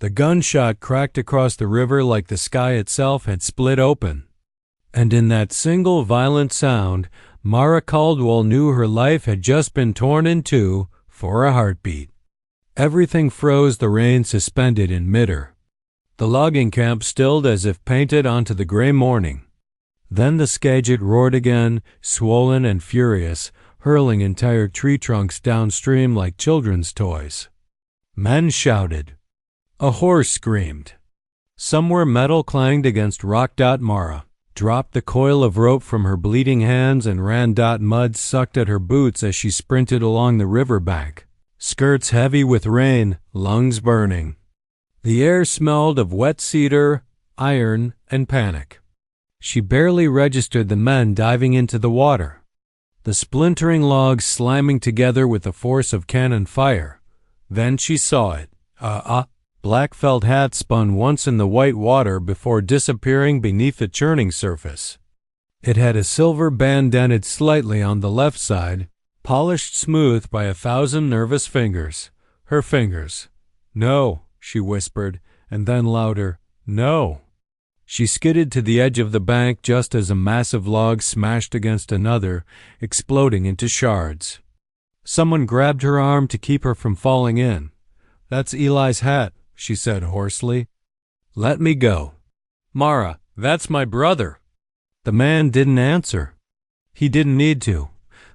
The gunshot cracked across the river like the sky itself had split open. And in that single violent sound, Mara Caldwell knew her life had just been torn in two for a heartbeat. Everything froze, the rain suspended in midair. The logging camp stilled as if painted onto the gray morning. Then the Skagit roared again, swollen and furious, hurling entire tree trunks downstream like children's toys. Men shouted. A horse screamed. Somewhere metal clanged against rock. Mara dropped the coil of rope from her bleeding hands and ran. Mud sucked at her boots as she sprinted along the riverbank, skirts heavy with rain, lungs burning. The air smelled of wet cedar, iron, and panic. She barely registered the men diving into the water, the splintering logs slamming together with the force of cannon fire. Then she saw it. Black felt hat spun once in the white water before disappearing beneath the churning surface. It had a silver band dented slightly on the left side, polished smooth by 1,000 nervous fingers. Her fingers. No, she whispered, and then louder, no. She skidded to the edge of the bank just as a massive log smashed against another, exploding into shards. Someone grabbed her arm to keep her from falling in. That's Eli's hat, she said hoarsely. Let me go. Mara, that's my brother. The man didn't answer. He didn't need to.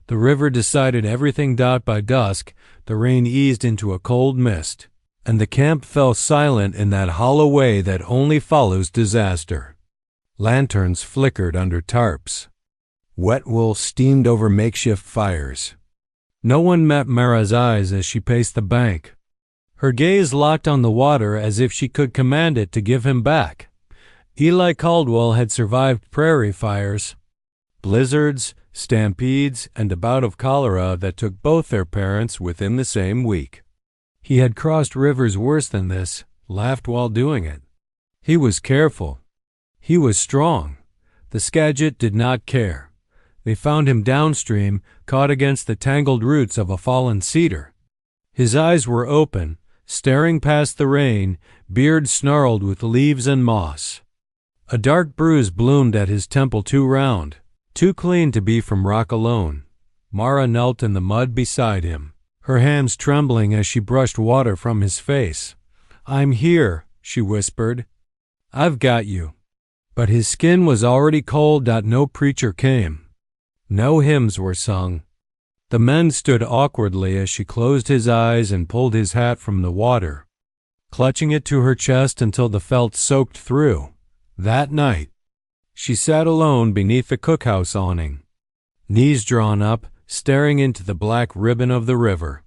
The river decided everything. By dusk, the rain eased into a cold mist, and the camp fell silent in that hollow way that only follows disaster. Lanterns flickered under tarps. Wet wool steamed over makeshift fires. No one met Mara's eyes as she paced the bank. Her gaze locked on the water as if she could command it to give him back. Eli Caldwell had survived prairie fires, blizzards, stampedes, and a bout of cholera that took both their parents within the same week. He had crossed rivers worse than this, laughed while doing it. He was careful. He was strong. The Skagit did not care. They found him downstream, caught against the tangled roots of a fallen cedar. His eyes were open, staring past the rain, beard snarled with leaves and moss. A dark bruise bloomed at his temple, too round, too clean to be from rock alone. Mara knelt in the mud beside him, her hands trembling as she brushed water from his face. I'm here, she whispered. I've got you. But his skin was already cold. No preacher came. No hymns were sung. The men stood awkwardly as she closed his eyes and pulled his hat from the water, clutching it to her chest until the felt soaked through. That night, she sat alone beneath the cookhouse awning, knees drawn up, staring into the black ribbon of the river.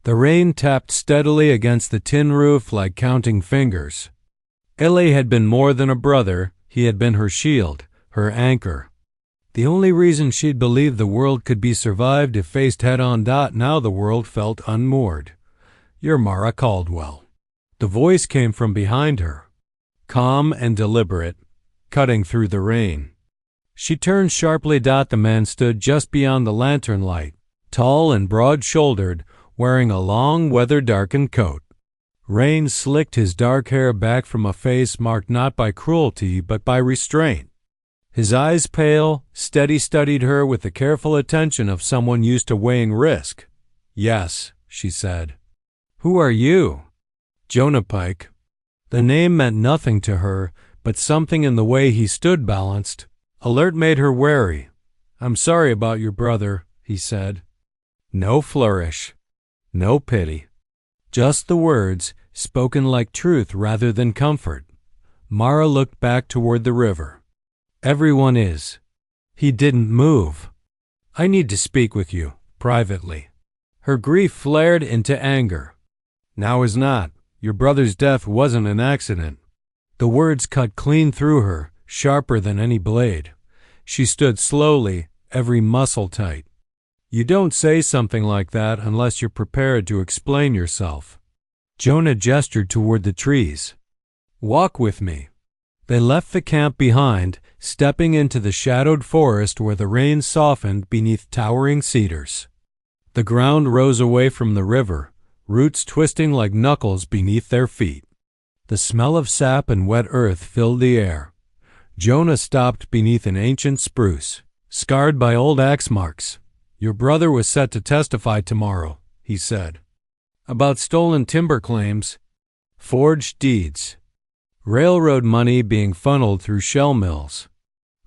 The rain tapped steadily against the tin roof like counting fingers. Eli had been more than a brother. He had been her shield, her anchor. The only reason she'd believed the world could be survived if faced head-on. Now the world felt unmoored. You're Mara Caldwell. The voice came from behind her, calm and deliberate, cutting through the rain. She turned sharply. The man stood just beyond the lantern light, tall and broad-shouldered, wearing a long, weather-darkened coat. Rain slicked his dark hair back from a face marked not by cruelty but by restraint. His eyes pale, steady, studied her with the careful attention of someone used to weighing risk. Yes, she said. Who are you? Jonah Pike. The name meant nothing to her, but something in the way he stood balanced, alert, made her wary. I'm sorry about your brother, he said. No flourish. No pity. Just the words, spoken like truth rather than comfort. Mara looked back toward the river. Everyone is. He didn't move. I need to speak with you, privately. Her grief flared into anger. Now is not. Your brother's death wasn't an accident. The words cut clean through her, sharper than any blade. She stood slowly, every muscle tight. You don't say something like that unless you're prepared to explain yourself. Jonah gestured toward the trees. Walk with me. They left the camp behind, stepping into the shadowed forest where the rain softened beneath towering cedars. The ground rose away from the river, roots twisting like knuckles beneath their feet. The smell of sap and wet earth filled the air. Jonah stopped beneath an ancient spruce, scarred by old axe marks. "Your brother was set to testify tomorrow," he said. "About stolen timber claims, forged deeds, railroad money being funneled through shell mills."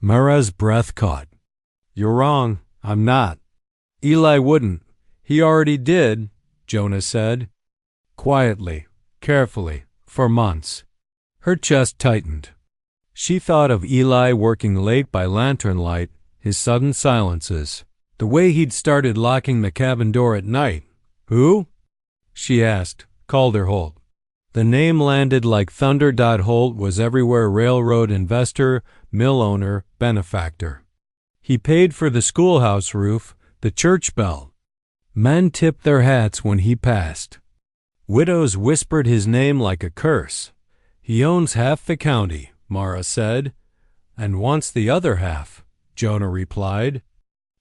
Mara's breath caught. "You're wrong. I'm not." "Eli wouldn't. He already did," Jonah said. Quietly, carefully, for months. Her chest tightened. She thought of Eli working late by lantern light, his sudden silences, the way he'd started locking the cabin door at night. "Who?" she asked, Calder Holt. The name landed like thunder. Holt was everywhere: railroad investor, mill owner, benefactor. He paid for the schoolhouse roof, the church bell. Men tipped their hats when he passed. Widows whispered his name like a curse. "He owns half the county," Mara said. "And wants the other half," Jonah replied.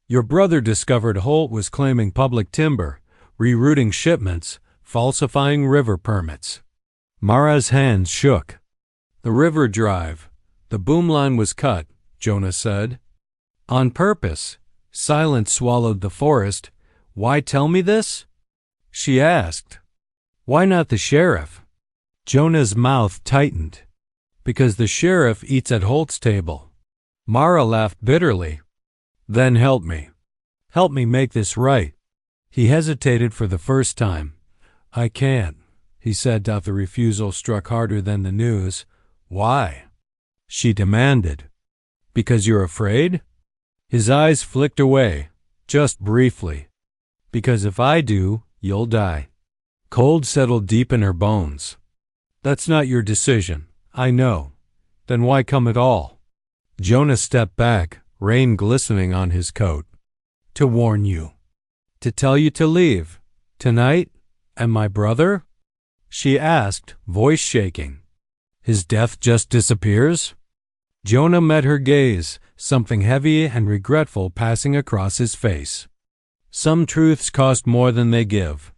"Your brother discovered Holt was claiming public timber, rerouting shipments, falsifying river permits." Mara's hands shook. "The river drive. The boom line was cut," Jonah said. "On purpose." Silence swallowed the forest. "Why tell me this?" she asked. "Why not the sheriff?" Jonah's mouth tightened. "Because the sheriff eats at Holt's table." Mara laughed bitterly. "Then help me. Help me make this right." He hesitated for the first time. "I can't," he said. The refusal struck harder than the news. "Why?" she demanded. "Because you're afraid?" His eyes flicked away, just briefly. "Because if I do, you'll die." Cold settled deep in her bones. "That's not your decision, I know. Then why come at all?" Jonah stepped back, rain glistening on his coat. "To warn you. To tell you to leave. Tonight? And my brother?" she asked, voice shaking. "His death just disappears?" Jonah met her gaze, something heavy and regretful passing across his face. "Some truths cost more than they give."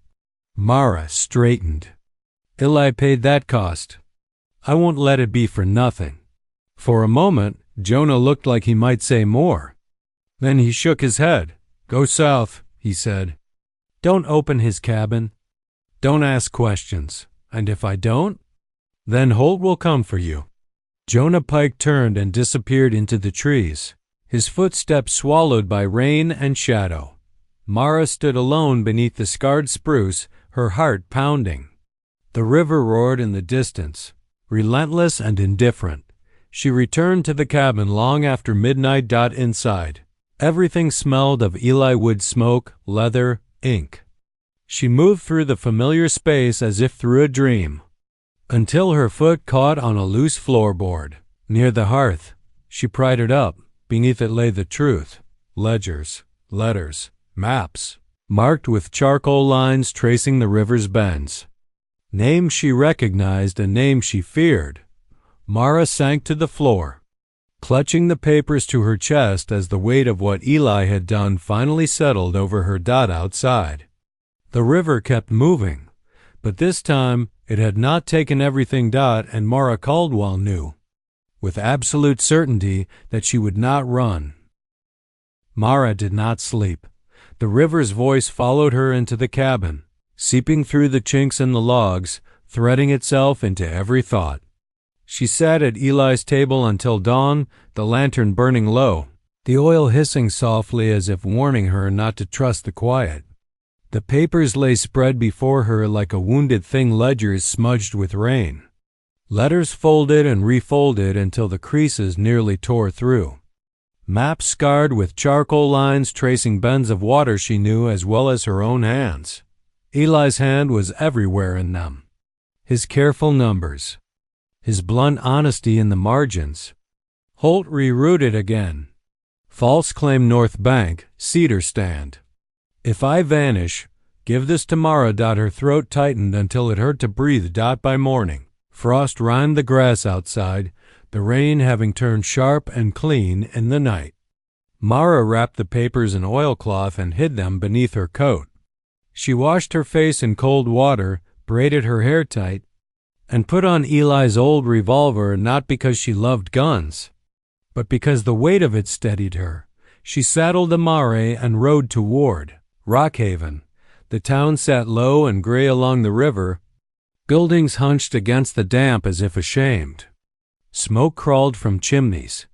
Mara straightened. "Eli paid that cost. I won't let it be for nothing." For a moment, Jonah looked like he might say more. Then he shook his head. "Go south," he said. "Don't open his cabin. Don't ask questions. And if I don't, then Holt will come for you." Jonah Pike turned and disappeared into the trees, his footsteps swallowed by rain and shadow. Mara stood alone beneath the scarred spruce, her heart pounding. The river roared in the distance, relentless and indifferent. She returned to the cabin long after midnight. Inside, everything smelled of Eli wood smoke, leather, ink. She moved through the familiar space as if through a dream, until her foot caught on a loose floorboard. Near the hearth, she pried it up. Beneath it lay the truth: ledgers, letters, maps, marked with charcoal lines tracing the river's bends. Names she recognized and names she feared. Mara sank to the floor, clutching the papers to her chest as the weight of what Eli had done finally settled over her. Outside, the river kept moving, but this time it had not taken everything. And Mara Caldwell knew, with absolute certainty, that she would not run. Mara did not sleep. The river's voice followed her into the cabin, seeping through the chinks in the logs, threading itself into every thought. She sat at Eli's table until dawn, the lantern burning low, the oil hissing softly as if warning her not to trust the quiet. The papers lay spread before her like a wounded thing, ledgers smudged with rain, letters folded and refolded until the creases nearly tore through, maps scarred with charcoal lines tracing bends of water she knew as well as her own hands. Eli's hand was everywhere in them, his careful numbers, his blunt honesty in the margins. Holt rerouted again. False claim North Bank, Cedar Stand. "If I vanish, give this to Mara." Her throat tightened until it hurt to breathe. By morning, frost rimed the grass outside, the rain having turned sharp and clean in the night. Mara wrapped the papers in oilcloth and hid them beneath her coat. She washed her face in cold water, braided her hair tight, and put on Eli's old revolver not because she loved guns, but because the weight of it steadied her. She saddled the mare and rode toward Rockhaven. The town sat low and gray along the river. Buildings hunched against the damp as if ashamed. Smoke crawled from chimneys.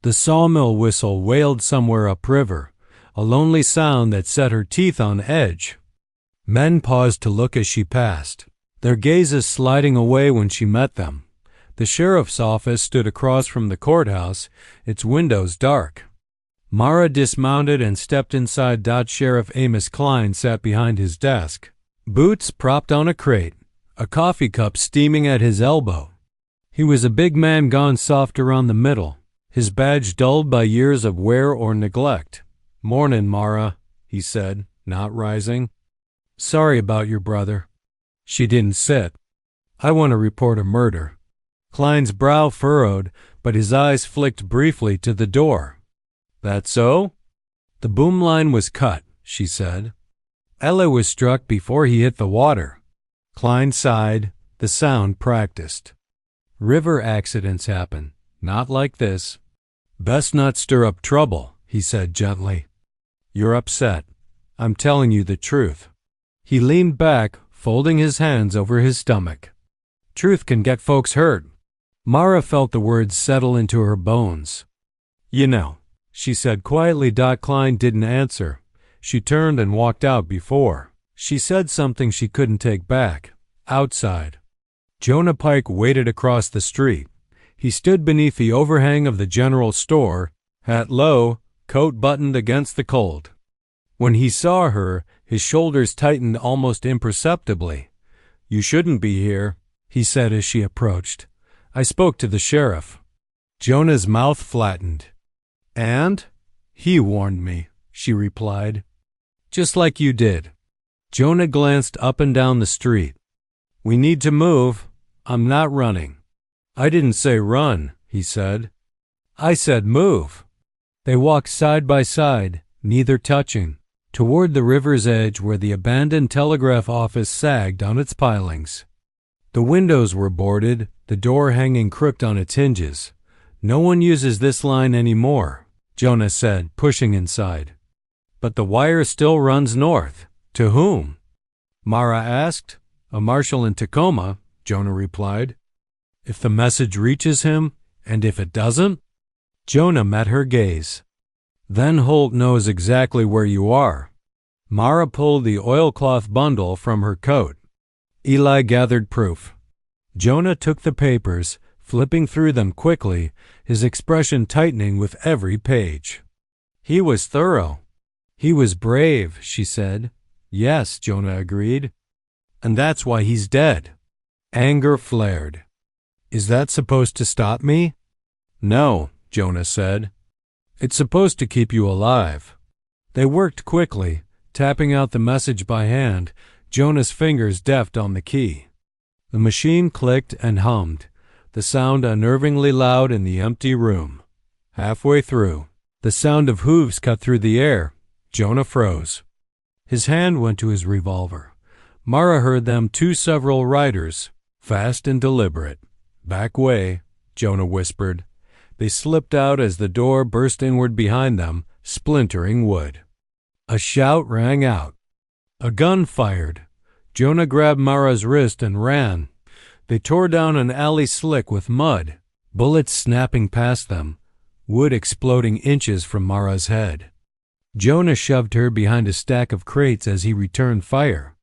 The sawmill whistle wailed somewhere upriver, a lonely sound that set her teeth on edge. Men paused to look as she passed, their gazes sliding away when she met them. The sheriff's office stood across from the courthouse, its windows dark. Mara dismounted and stepped inside. Sheriff Amos Klein sat behind his desk, boots propped on a crate, a coffee cup steaming at his elbow. He was a big man gone soft around the middle, his badge dulled by years of wear or neglect. "Mornin', Mara," he said, not rising. "Sorry about your brother." She didn't sit. "I want to report a murder." Klein's brow furrowed, but his eyes flicked briefly to the door. "That so?" "The boom line was cut," she said. "Ella was struck before he hit the water." Klein sighed, the sound practiced. "River accidents happen, not like this." "Best not stir up trouble," he said gently. "You're upset. I'm telling you the truth." He leaned back, folding his hands over his stomach. "Truth can get folks hurt." Mara felt the words settle into her bones. "You know," she said quietly. Klein didn't answer. She turned and walked out before she said something she couldn't take back. Outside, Jonah Pike waited across the street. He stood beneath the overhang of the general store, hat low, coat buttoned against the cold. When he saw her, his shoulders tightened almost imperceptibly. "You shouldn't be here," he said as she approached. "I spoke to the sheriff." Jonah's mouth flattened. "And?" "He warned me," she replied. "Just like you did." Jonah glanced up and down the street. "We need to move. I'm not running." "I didn't say run," he said. "I said move." They walked side by side, neither touching, toward the river's edge where the abandoned telegraph office sagged on its pilings. The windows were boarded, the door hanging crooked on its hinges. "No one uses this line anymore," Jonah said, pushing inside. "But the wire still runs north. To whom?" Mara asked. "A marshal in Tacoma," Jonah replied. "If the message reaches him, and if it doesn't?" Jonah met her gaze. "Then Holt knows exactly where you are." Mara pulled the oilcloth bundle from her coat. Eli gathered proof. Jonah took the papers, flipping through them quickly, his expression tightening with every page. "He was thorough." "He was brave," she said. "Yes," Jonah agreed. "And that's why he's dead." Anger flared. "Is that supposed to stop me?" "No," Jonah said. "It's supposed to keep you alive." They worked quickly, tapping out the message by hand, Jonah's fingers deft on the key. The machine clicked and hummed, the sound unnervingly loud in the empty room. Halfway through, the sound of hooves cut through the air. Jonah froze. His hand went to his revolver. Mara heard them, two several riders, fast and deliberate. "Back way," Jonah whispered. They slipped out as the door burst inward behind them, splintering wood. A shout rang out. A gun fired. Jonah grabbed Mara's wrist and ran. They tore down an alley slick with mud, bullets snapping past them, wood exploding inches from Mara's head. Jonah shoved her behind a stack of crates as he returned fire,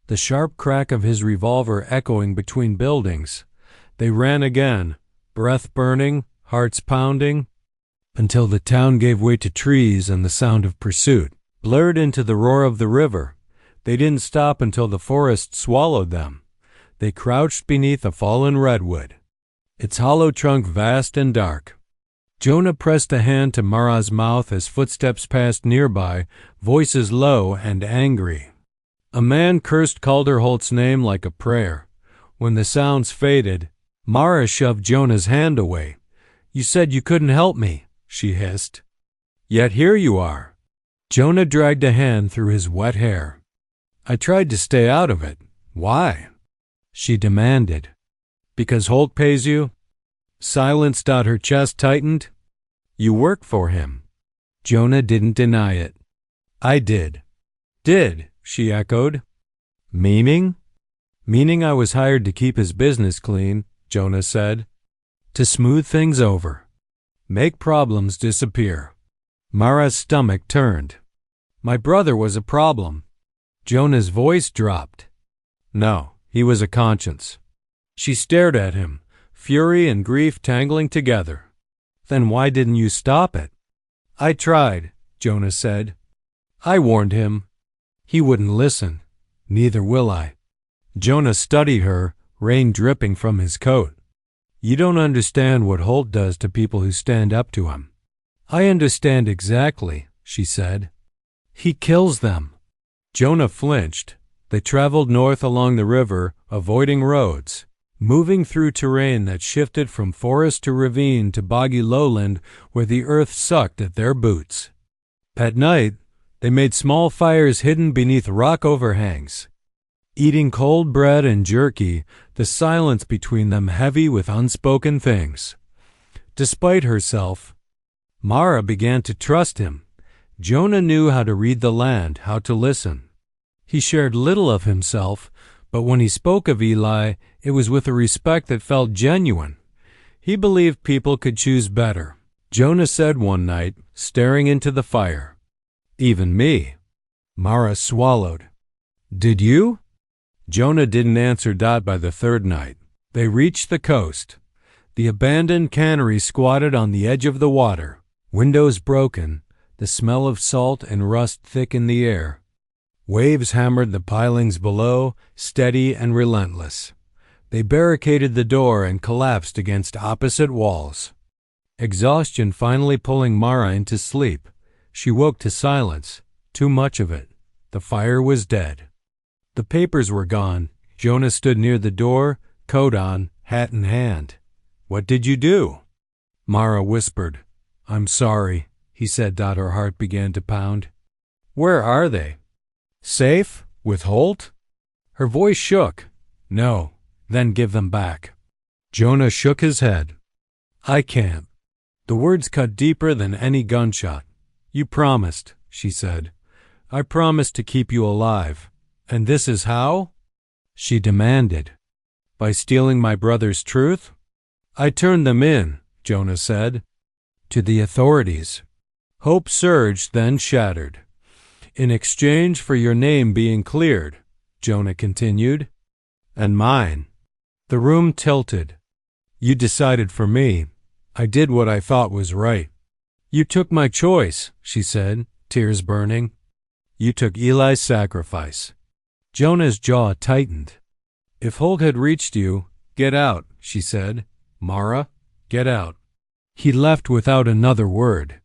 the sharp crack of his revolver echoing between buildings. They ran again, breath burning, hearts pounding, until the town gave way to trees and the sound of pursuit blurred into the roar of the river. They didn't stop until the forest swallowed them. They crouched beneath a fallen redwood, its hollow trunk vast and dark. Jonah pressed a hand to Mara's mouth as footsteps passed nearby, voices low and angry. A man cursed Calderholt's name like a prayer. When the sounds faded, Mara shoved Jonah's hand away. "You said you couldn't help me," she hissed. "Yet here you are." Jonah dragged a hand through his wet hair. "I tried to stay out of it. Why?" she demanded. Because Holt pays you? Silence. Her chest tightened. You work for him. Jonah didn't deny it. I did. Did, she echoed. Meaning? Meaning I was hired to keep his business clean, Jonah said. To smooth things over. Make problems disappear. Mara's stomach turned. My brother was a problem. Jonah's voice dropped. No, he was a conscience. She stared at him, fury and grief tangling together. Then why didn't you stop it? I tried, Jonah said. I warned him. He wouldn't listen. Neither will I. Jonah studied her, rain dripping from his coat. You don't understand what Holt does to people who stand up to him. I understand exactly, she said. He kills them. Jonah flinched. They traveled north along the river, avoiding roads, moving through terrain that shifted from forest to ravine to boggy lowland where the earth sucked at their boots. At night, they made small fires hidden beneath rock overhangs. Eating cold bread and jerky, the silence between them heavy with unspoken things. Despite herself, Mara began to trust him. Jonah knew how to read the land, how to listen. He shared little of himself, but when he spoke of Eli, it was with a respect that felt genuine. He believed people could choose better. Jonah said one night, staring into the fire. Even me. Mara swallowed. Did you? Jonah didn't answer. By the third night, they reached the coast. The abandoned cannery squatted on the edge of the water, windows broken, the smell of salt and rust thick in the air. Waves hammered the pilings below, steady and relentless. They barricaded the door and collapsed against opposite walls. Exhaustion finally pulling Mara into sleep. She woke to silence, too much of it. The fire was dead. The papers were gone. Jonah stood near the door, coat on, hat in hand. What did you do? Mara whispered. I'm sorry, he said. Her heart began to pound. Where are they? Safe? With Holt? Her voice shook. No, then give them back. Jonah shook his head. I can't. The words cut deeper than any gunshot. You promised, she said. I promised to keep you alive. And this is how? She demanded. By stealing my brother's truth? I turned them in, Jonah said. To the authorities. Hope surged, then shattered. In exchange for your name being cleared, Jonah continued. And mine. The room tilted. You decided for me. I did what I thought was right. You took my choice, she said, tears burning. You took Eli's sacrifice. Jonah's jaw tightened. If Holt had reached you, get out, she said. Mara, get out. He left without another word.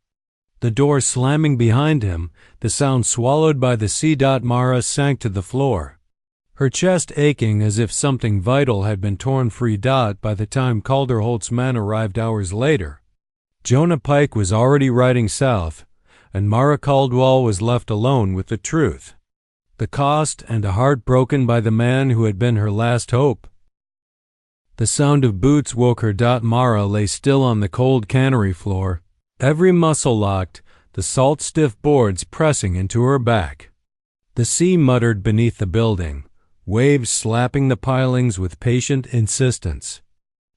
The door slamming behind him, the sound swallowed by the sea. Mara sank to the floor, her chest aching as if something vital had been torn free. By the time Calder Holt's men arrived hours later, Jonah Pike was already riding south, and Mara Caldwell was left alone with the truth, the cost, and a heart broken by the man who had been her last hope. The sound of boots woke her. Mara lay still on the cold cannery floor, every muscle locked, the salt-stiff boards pressing into her back. The sea muttered beneath the building, waves slapping the pilings with patient insistence.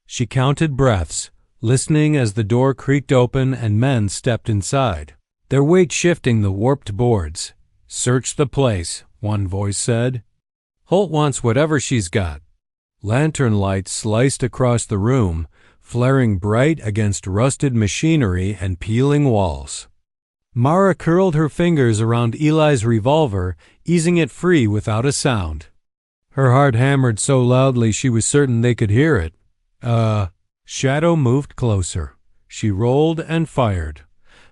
She counted breaths, listening as the door creaked open and men stepped inside, their weight shifting the warped boards. Search the place, one voice said. Holt wants whatever she's got. Lantern lights sliced across the room, flaring bright against rusted machinery and peeling walls. Mara curled her fingers around Eli's revolver, easing it free without a sound. Her heart hammered so loudly she was certain they could hear it. Shadow moved closer. She rolled and fired.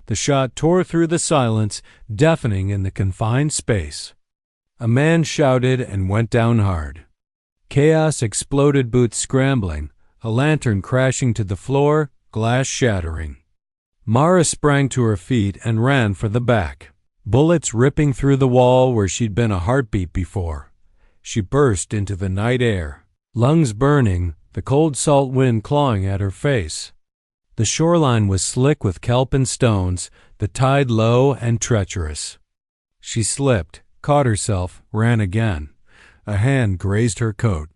The shot tore through the silence, deafening in the confined space. A man shouted and went down hard. Chaos exploded, boots scrambling, a lantern crashing to the floor, glass shattering. Mara sprang to her feet and ran for the back, bullets ripping through the wall where she'd been a heartbeat before. She burst into the night air, lungs burning, the cold salt wind clawing at her face. The shoreline was slick with kelp and stones, the tide low and treacherous. She slipped, caught herself, ran again. A hand grazed her coat.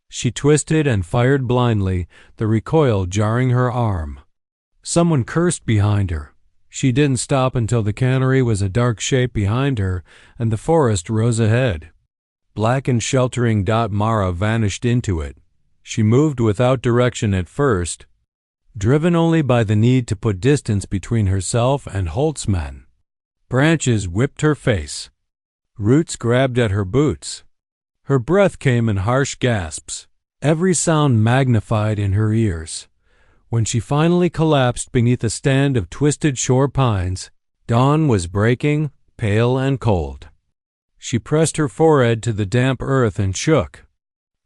She twisted and fired blindly, the recoil jarring her arm. Someone cursed behind her. She didn't stop until the cannery was a dark shape behind her and the forest rose ahead. Black and sheltering. Mara vanished into it. She moved without direction at first, driven only by the need to put distance between herself and Holt's men. Branches whipped her face. Roots grabbed at her boots. Her breath came in harsh gasps, every sound magnified in her ears. When she finally collapsed beneath a stand of twisted shore pines, dawn was breaking, pale and cold. She pressed her forehead to the damp earth and shook,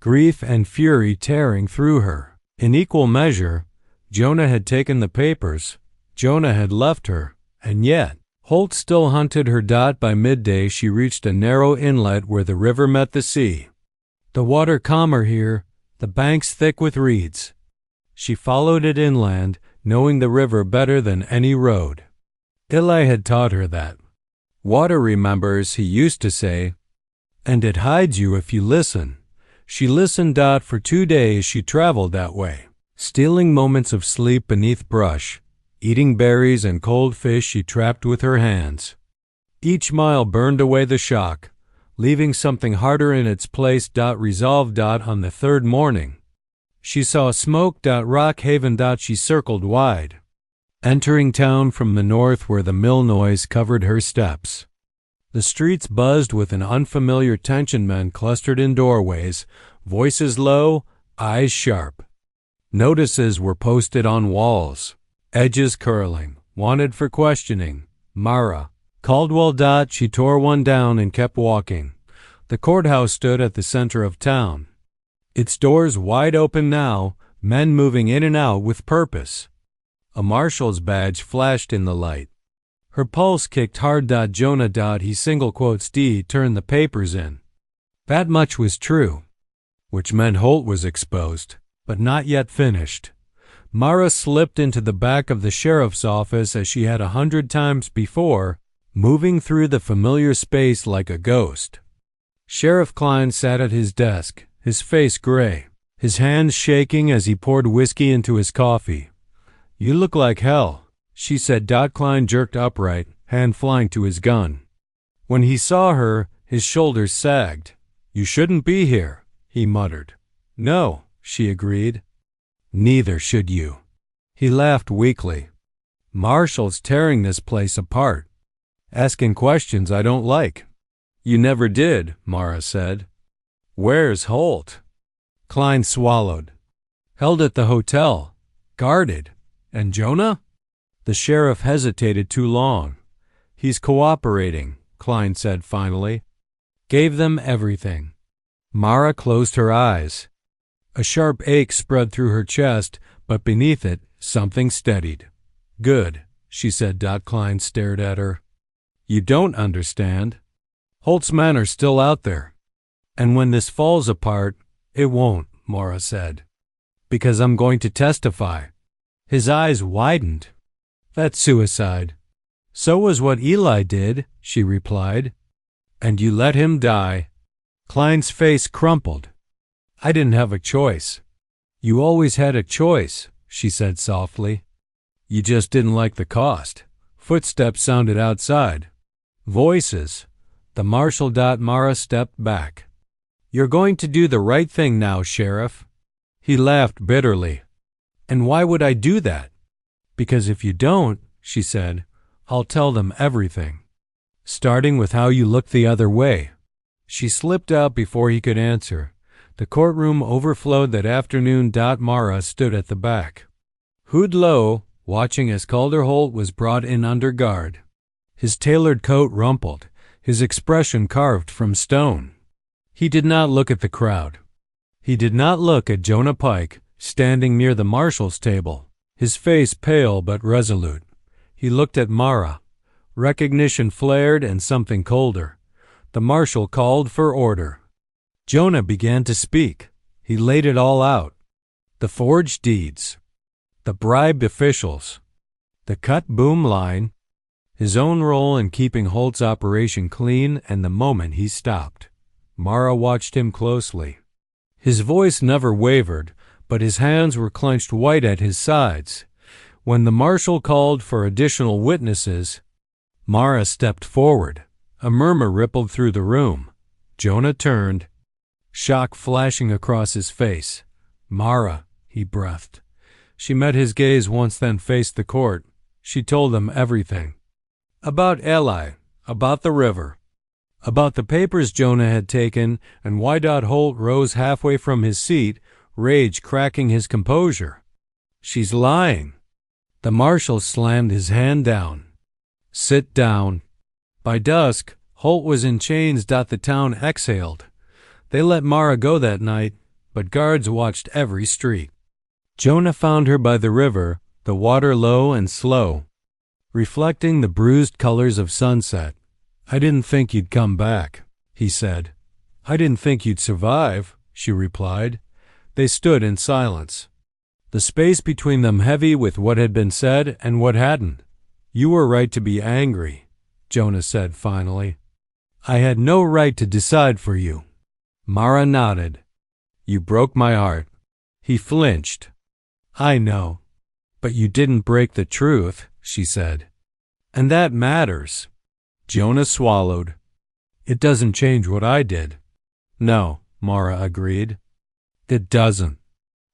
grief and fury tearing through her. In equal measure, Jonah had taken the papers, Jonah had left her, and yet Holt still hunted her. By midday she reached a narrow inlet where the river met the sea. The water calmer here, the banks thick with reeds. She followed it inland, knowing the river better than any road. Eli had taught her that. Water remembers, he used to say, and it hides you if you listen. She listened. For 2 days she traveled that way, stealing moments of sleep beneath brush, eating berries and cold fish she trapped with her hands. Each mile burned away the shock, leaving something harder in its place. Resolved. On the third morning, she saw smoke. Rock Haven. She circled wide, entering town from the north where the mill noise covered her steps. The streets buzzed with an unfamiliar tension. Men clustered in doorways, voices low, eyes sharp. Notices were posted on walls, edges curling, wanted for questioning. Mara Caldwell. She tore one down and kept walking. The courthouse stood at the center of town, its doors wide open now, men moving in and out with purpose. A marshal's badge flashed in the light. Her pulse kicked hard. Jonah. He single quotes D turned the papers in. That much was true, which meant Holt was exposed, but not yet finished. Mara slipped into the back of the sheriff's office as she had 100 times before, moving through the familiar space like a ghost. Sheriff Klein sat at his desk, his face gray, his hands shaking as he poured whiskey into his coffee. "You look like hell," she said. Klein jerked upright, hand flying to his gun. When he saw her, his shoulders sagged. "You shouldn't be here," he muttered. "No," she agreed. "Neither should you." He laughed weakly. "Marshall's tearing this place apart, asking questions I don't like." "You never did," Mara said. "Where's Holt?" Klein swallowed. "Held at the hotel, guarded. And Jonah?" The sheriff hesitated too long. "He's cooperating," Klein said finally. "Gave them everything." Mara closed her eyes. A sharp ache spread through her chest, but beneath it, something steadied. "Good," she said. Klein stared at her. "You don't understand. Holt's men are still out there. And when this falls apart, it won't," Mara said. "Because I'm going to testify." His eyes widened. "That's suicide." "So was what Eli did," she replied. "And you let him die." Klein's face crumpled. "I didn't have a choice." "You always had a choice," she said softly. "You just didn't like the cost." Footsteps sounded outside. Voices. The marshal. Mara stepped back. "You're going to do the right thing now, Sheriff." He laughed bitterly. "And why would I do that?" "Because if you don't," she said, "I'll tell them everything. Starting with how you looked the other way." She slipped out before he could answer. The courtroom overflowed that afternoon. Mara stood at the back, hood low, watching as Calder Holt was brought in under guard. His tailored coat rumpled, his expression carved from stone. He did not look at the crowd. He did not look at Jonah Pike, standing near the marshal's table, his face pale but resolute. He looked at Mara. Recognition flared and something colder. The marshal called for order. Jonah began to speak. He laid it all out. The forged deeds. The bribed officials. The cut boom line. His own role in keeping Holt's operation clean, and the moment he stopped. Mara watched him closely. His voice never wavered, but his hands were clenched white at his sides. When the marshal called for additional witnesses, Mara stepped forward. A murmur rippled through the room. Jonah turned, shock flashing across his face. "Mara," he breathed. She met his gaze once, then faced the court. She told him everything. About Eli, about the river, about the papers Jonah had taken, and why Holt rose halfway from his seat, rage cracking his composure. "She's lying." The marshal slammed his hand down. "Sit down." By dusk, Holt was in chains. The town exhaled. They let Mara go that night, but guards watched every street. Jonah found her by the river, the water low and slow, reflecting the bruised colors of sunset. "I didn't think you'd come back," he said. "I didn't think you'd survive," she replied. They stood in silence, the space between them heavy with what had been said and what hadn't. "You were right to be angry," Jonah said finally. "I had no right to decide for you." Mara nodded. "You broke my heart." He flinched. "I know. But you didn't break the truth," she said. "And that matters." Jonah swallowed. "It doesn't change what I did." "No," Mara agreed. "It doesn't."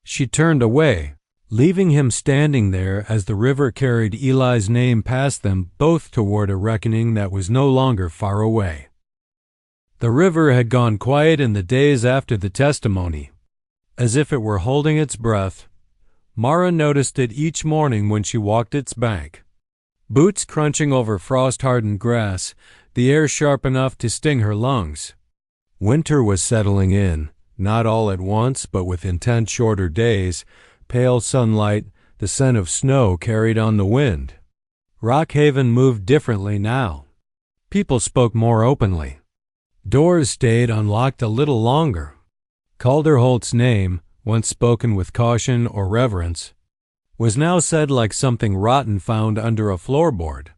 She turned away, leaving him standing there as the river carried Eli's name past them both toward a reckoning that was no longer far away. The river had gone quiet in the days after the testimony, as if it were holding its breath. Mara noticed it each morning when she walked its bank. Boots crunching over frost-hardened grass, the air sharp enough to sting her lungs. Winter was settling in, not all at once, but with intense shorter days, pale sunlight, the scent of snow carried on the wind. Rockhaven moved differently now. People spoke more openly. Doors stayed unlocked a little longer. Calder Holt's name, once spoken with caution or reverence, was now said like something rotten found under a floorboard.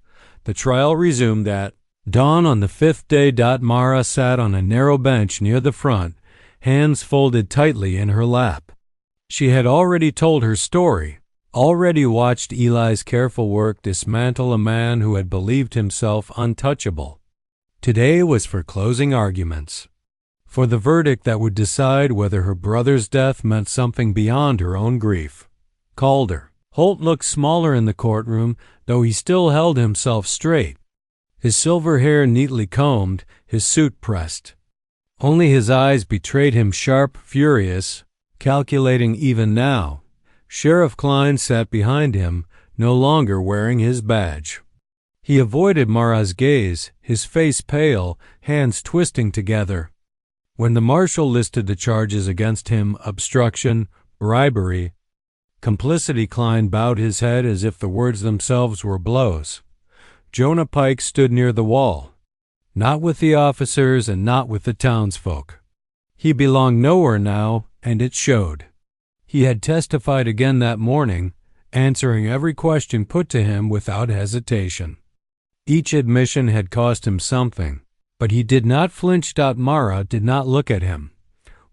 The trial resumed at dawn on the fifth day. Mara sat on a narrow bench near the front, hands folded tightly in her lap. She had already told her story, already watched Eli's careful work dismantle a man who had believed himself untouchable. Today was for closing arguments, for the verdict that would decide whether her brother's death meant something beyond her own grief. Calder. Holt looked smaller in the courtroom, though he still held himself straight, his silver hair neatly combed, his suit pressed. Only his eyes betrayed him, sharp, furious, calculating even now. Sheriff Klein sat behind him, no longer wearing his badge. He avoided Mara's gaze, his face pale, hands twisting together. When the marshal listed the charges against him, obstruction, bribery, complicity, Klein bowed his head as if the words themselves were blows. Jonah Pike stood near the wall, not with the officers and not with the townsfolk. He belonged nowhere now, and it showed. He had testified again that morning, answering every question put to him without hesitation. Each admission had cost him something, but he did not flinch. Mara did not look at him.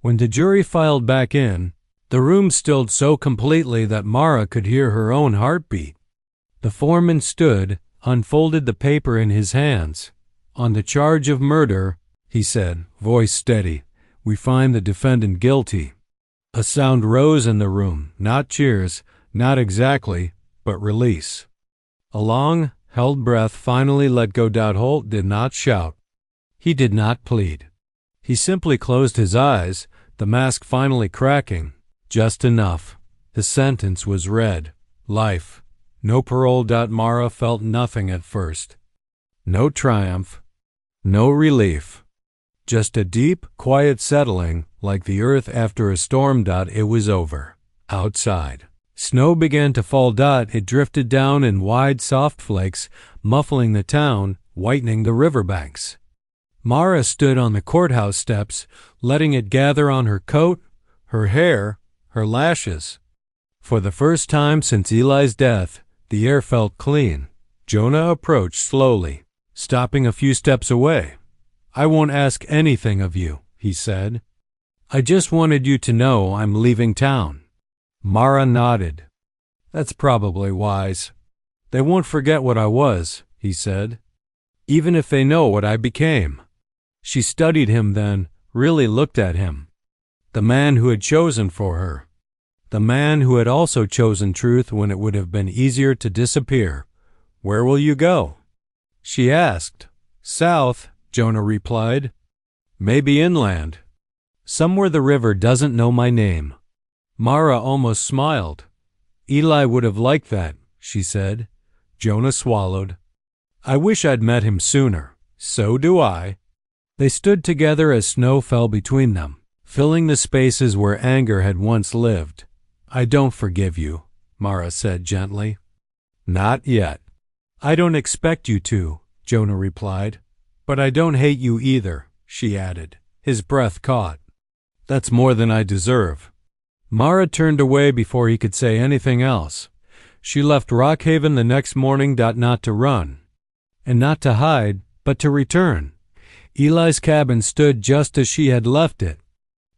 When the jury filed back in, the room stilled so completely that Mara could hear her own heartbeat. The foreman stood, unfolded the paper in his hands. "On the charge of murder," he said, voice steady, "we find the defendant guilty." A sound rose in the room, not cheers, not exactly, but release. A long, held breath finally let go. Holt did not shout. He did not plead. He simply closed his eyes, the mask finally cracking. Just enough. The sentence was read. Life. No parole. Mara felt nothing at first. No triumph. No relief. Just a deep, quiet settling, like the earth after a storm. It was over. Outside. Snow began to fall. It drifted down in wide, soft flakes, muffling the town, whitening the riverbanks. Mara stood on the courthouse steps, letting it gather on her coat, her hair, her lashes. For the first time since Eli's death, the air felt clean. Jonah approached slowly, stopping a few steps away. "I won't ask anything of you," he said. "I just wanted you to know I'm leaving town." Mara nodded. "That's probably wise. They won't forget what I was," he said, "even if they know what I became." She studied him then, really looked at him. The man who had chosen for her. The man who had also chosen truth when it would have been easier to disappear. "Where will you go?" she asked. "South," Jonah replied. "Maybe inland. Somewhere the river doesn't know my name." Mara almost smiled. "Eli would have liked that," she said. Jonah swallowed. "I wish I'd met him sooner." "So do I." They stood together as snow fell between them, filling the spaces where anger had once lived. "I don't forgive you," Mara said gently. "Not yet." "I don't expect you to," Jonah replied. "But I don't hate you either," she added. His breath caught. "That's more than I deserve." Mara turned away before he could say anything else. She left Rockhaven the next morning, not to run, and not to hide, but to return. Eli's cabin stood just as she had left it.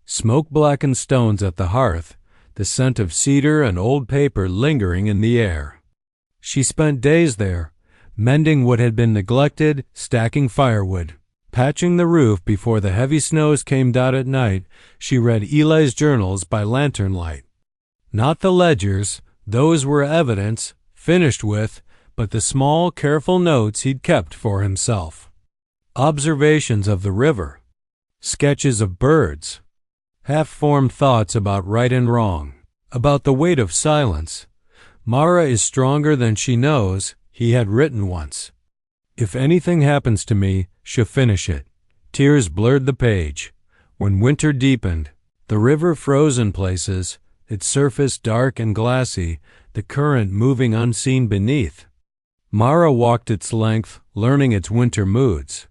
Smoke-blackened stones at the hearth, the scent of cedar and old paper lingering in the air. She spent days there, mending what had been neglected, stacking firewood, patching the roof before the heavy snows came down at night. She read Eli's journals by lantern light. Not the ledgers, those were evidence, finished with, but the small, careful notes he'd kept for himself. Observations of the river, sketches of birds, half-formed thoughts about right and wrong, about the weight of silence. "Mara is stronger than she knows," he had written once. "If anything happens to me, she'll finish it." Tears blurred the page. When winter deepened, the river froze in places, its surface dark and glassy, the current moving unseen beneath. Mara walked its length, learning its winter moods.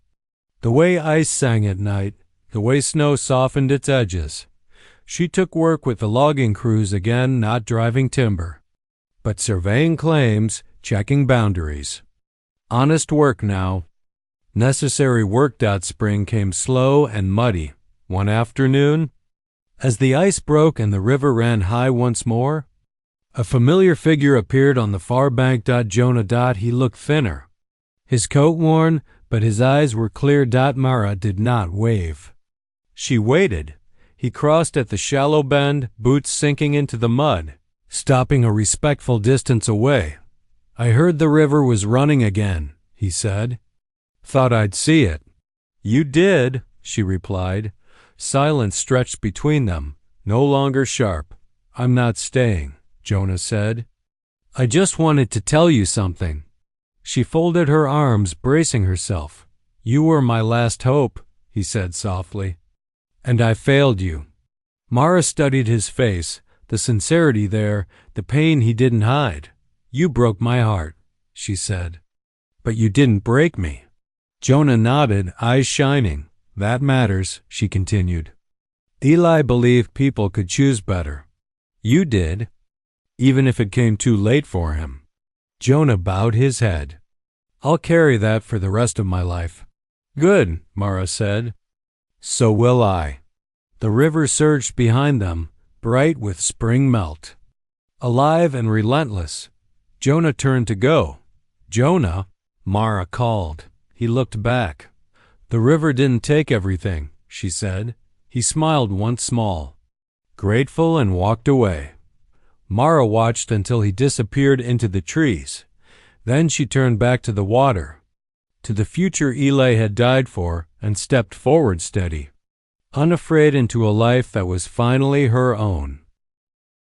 The way ice sang at night, the way snow softened its edges. She took work with the logging crews again, not driving timber, but surveying claims, checking boundaries. Honest work now. Necessary work. Spring came slow and muddy. One afternoon, as the ice broke and the river ran high once more, a familiar figure appeared on the far bank. Jonah. He looked thinner, his coat worn, but his eyes were clear. Mara did not wave. She waited. He crossed at the shallow bend, boots sinking into the mud, stopping a respectful distance away. "I heard the river was running again," he said. "Thought I'd see it." "You did," she replied. Silence stretched between them, no longer sharp. "I'm not staying," Jonah said. "I just wanted to tell you something." She folded her arms, bracing herself. "You were my last hope," he said softly. "And I failed you." Mara studied his face, the sincerity there, the pain he didn't hide. "You broke my heart," she said. "But you didn't break me." Jonah nodded, eyes shining. "That matters," she continued. "Eli believed people could choose better. You did, even if it came too late for him." Jonah bowed his head. "I'll carry that for the rest of my life." "Good," Mara said. "So will I." The river surged behind them, bright with spring melt. Alive and relentless. Jonah turned to go. "Jonah," Mara called. He looked back. "The river didn't take everything," she said. He smiled once small, grateful, and walked away. Mara watched until he disappeared into the trees. Then she turned back to the water, to the future Eli had died for, and stepped forward steady, unafraid into a life that was finally her own.